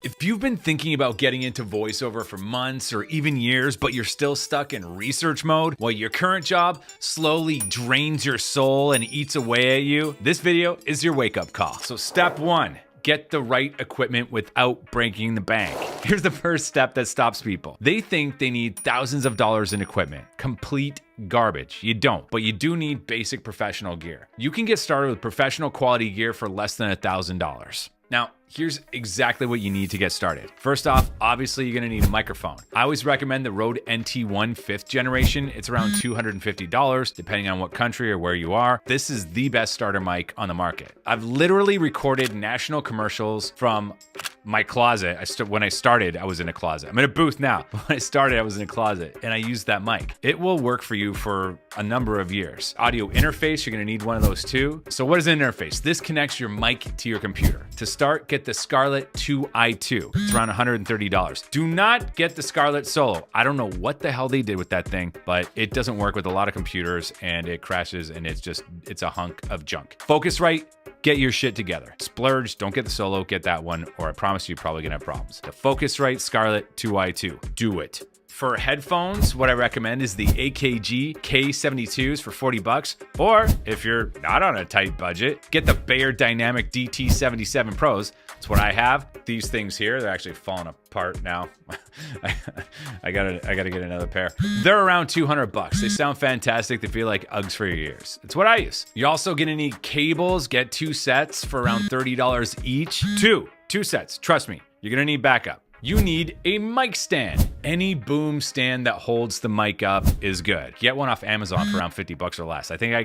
If you've been thinking about getting into voiceover for months or even years, but you're still stuck in research mode while your current job slowly drains your soul and eats away at you, this video is your wake-up call. So step one, get the right equipment without breaking the bank. Here's the first step that stops people. They think they need thousands of dollars in equipment. Complete garbage. You don't, but you do need basic professional gear. You can get started with professional quality gear for less than $1,000. Now, here's exactly what you need to get started. First off, obviously you're gonna need a microphone. I always recommend the Rode NT1 5th generation. It's around $250, depending on what country or where you are. This is the best starter mic on the market. I've literally recorded national commercials from my closet. When I started, I was in a closet. I'm in a booth now. When I started, I was in a closet and I used that mic. It will work for you for a number of years. Audio interface, you're gonna need one of those too. So what is an interface? This connects your mic to your computer. To start, get the Scarlett 2i2. It's around $130. Do not get the Scarlett Solo. I don't know what the hell they did with that thing, but it doesn't work with a lot of computers and it crashes and it's a hunk of junk. Focusrite, get your shit together. Splurge, don't get the Solo, get that one, or I promise you're probably gonna have problems. The Focusrite Scarlett 2i2, do it. For headphones, what I recommend is the AKG K72s for $40. Or if you're not on a tight budget, get the Bayer Dynamic DT77 Pros. That's what I have. These things here, they're actually falling apart now. I gotta get another pair. They're around $200. They sound fantastic. They feel like Uggs for your ears. It's what I use. You're also gonna need cables. Get 2 sets for around $30 each. Two sets, trust me. You're gonna need backup. You need a mic stand. Any boom stand that holds the mic up is good. Get one off Amazon for around $50 or less. I think I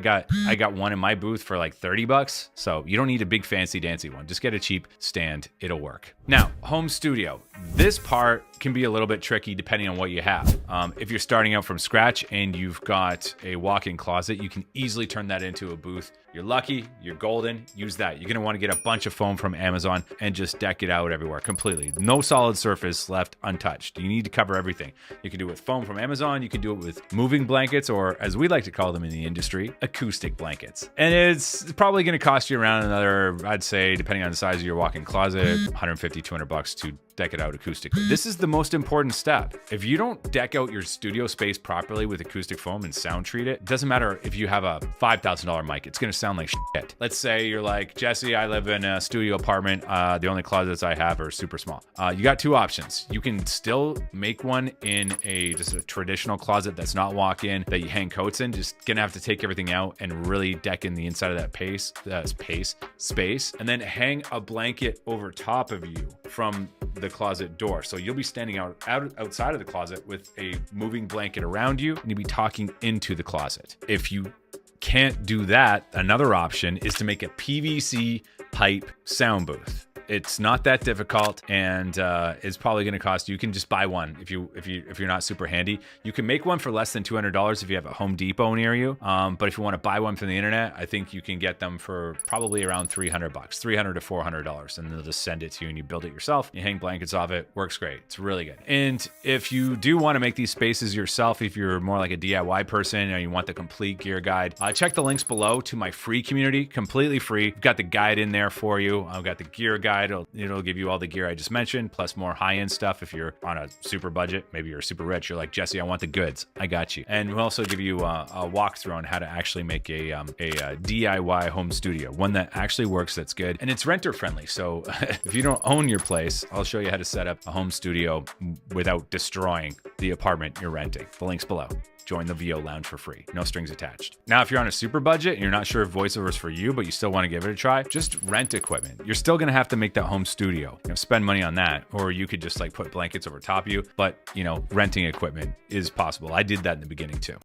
got one in my booth for like $30. So you don't need a big fancy dancy one. Just get a cheap stand. It'll work. Now, home studio. This part can be a little bit tricky depending on what you have. If you're starting out from scratch and you've got a walk-in closet, you can easily turn that into a booth. You're lucky, you're golden, use that. You're gonna wanna get a bunch of foam from Amazon and just deck it out everywhere completely. No solid surface left untouched. You need to cover everything. You can do it with foam from Amazon, you can do it with moving blankets, or as we like to call them in the industry, acoustic blankets. And it's probably gonna cost you around another, I'd say, depending on the size of your walk-in closet, $150, $200 to deck it out acoustically. This is the most important step. If you don't deck out your studio space properly with acoustic foam and sound treat it, doesn't matter if you have a $5,000 mic, it's gonna sound like shit. Let's say you're like, Jesse, I live in a studio apartment. The only closets I have are super small. You got 2 options. You can still make one in just a traditional closet that's not walk-in, that you hang coats in. Just gonna have to take everything out and really deck in the inside of that space, and then hang a blanket over top of you from the closet door. So you'll be standing outside of the closet with a moving blanket around you, and you'll be talking into the closet. If you can't do that, another option is to make a PVC pipe sound booth. It's not that difficult, and it's probably going to cost you. You can just buy one if you're not super handy. You can make one for less than $200 if you have a Home Depot near you. But if you want to buy one from the internet, I think you can get them for probably around $300, $300 to $400, and they'll just send it to you and you build it yourself. You hang blankets off it. Works great. It's really good. And if you do want to make these spaces yourself, if you're more like a DIY person and you want the complete gear guide, check the links below to my free community, completely free. I've got the guide in there for you. I've got the gear guide. It'll give you all the gear I just mentioned, plus more high-end stuff if you're on a super budget. Maybe you're super rich. You're like, Jesse, I want the goods. I got you. And we'll also give you a walkthrough on how to actually make a DIY home studio, one that actually works, that's good, and it's renter-friendly. So if you don't own your place, I'll show you how to set up a home studio without destroying the apartment you're renting. The link's below. Join the VO Lounge for free. No strings attached. Now, if you're on a super budget and you're not sure if voiceover is for you, but you still want to give it a try, just rent equipment. You're still going to have to make that home studio. Spend money on that. Or you could just like put blankets over top of you. But, renting equipment is possible. I did that in the beginning too.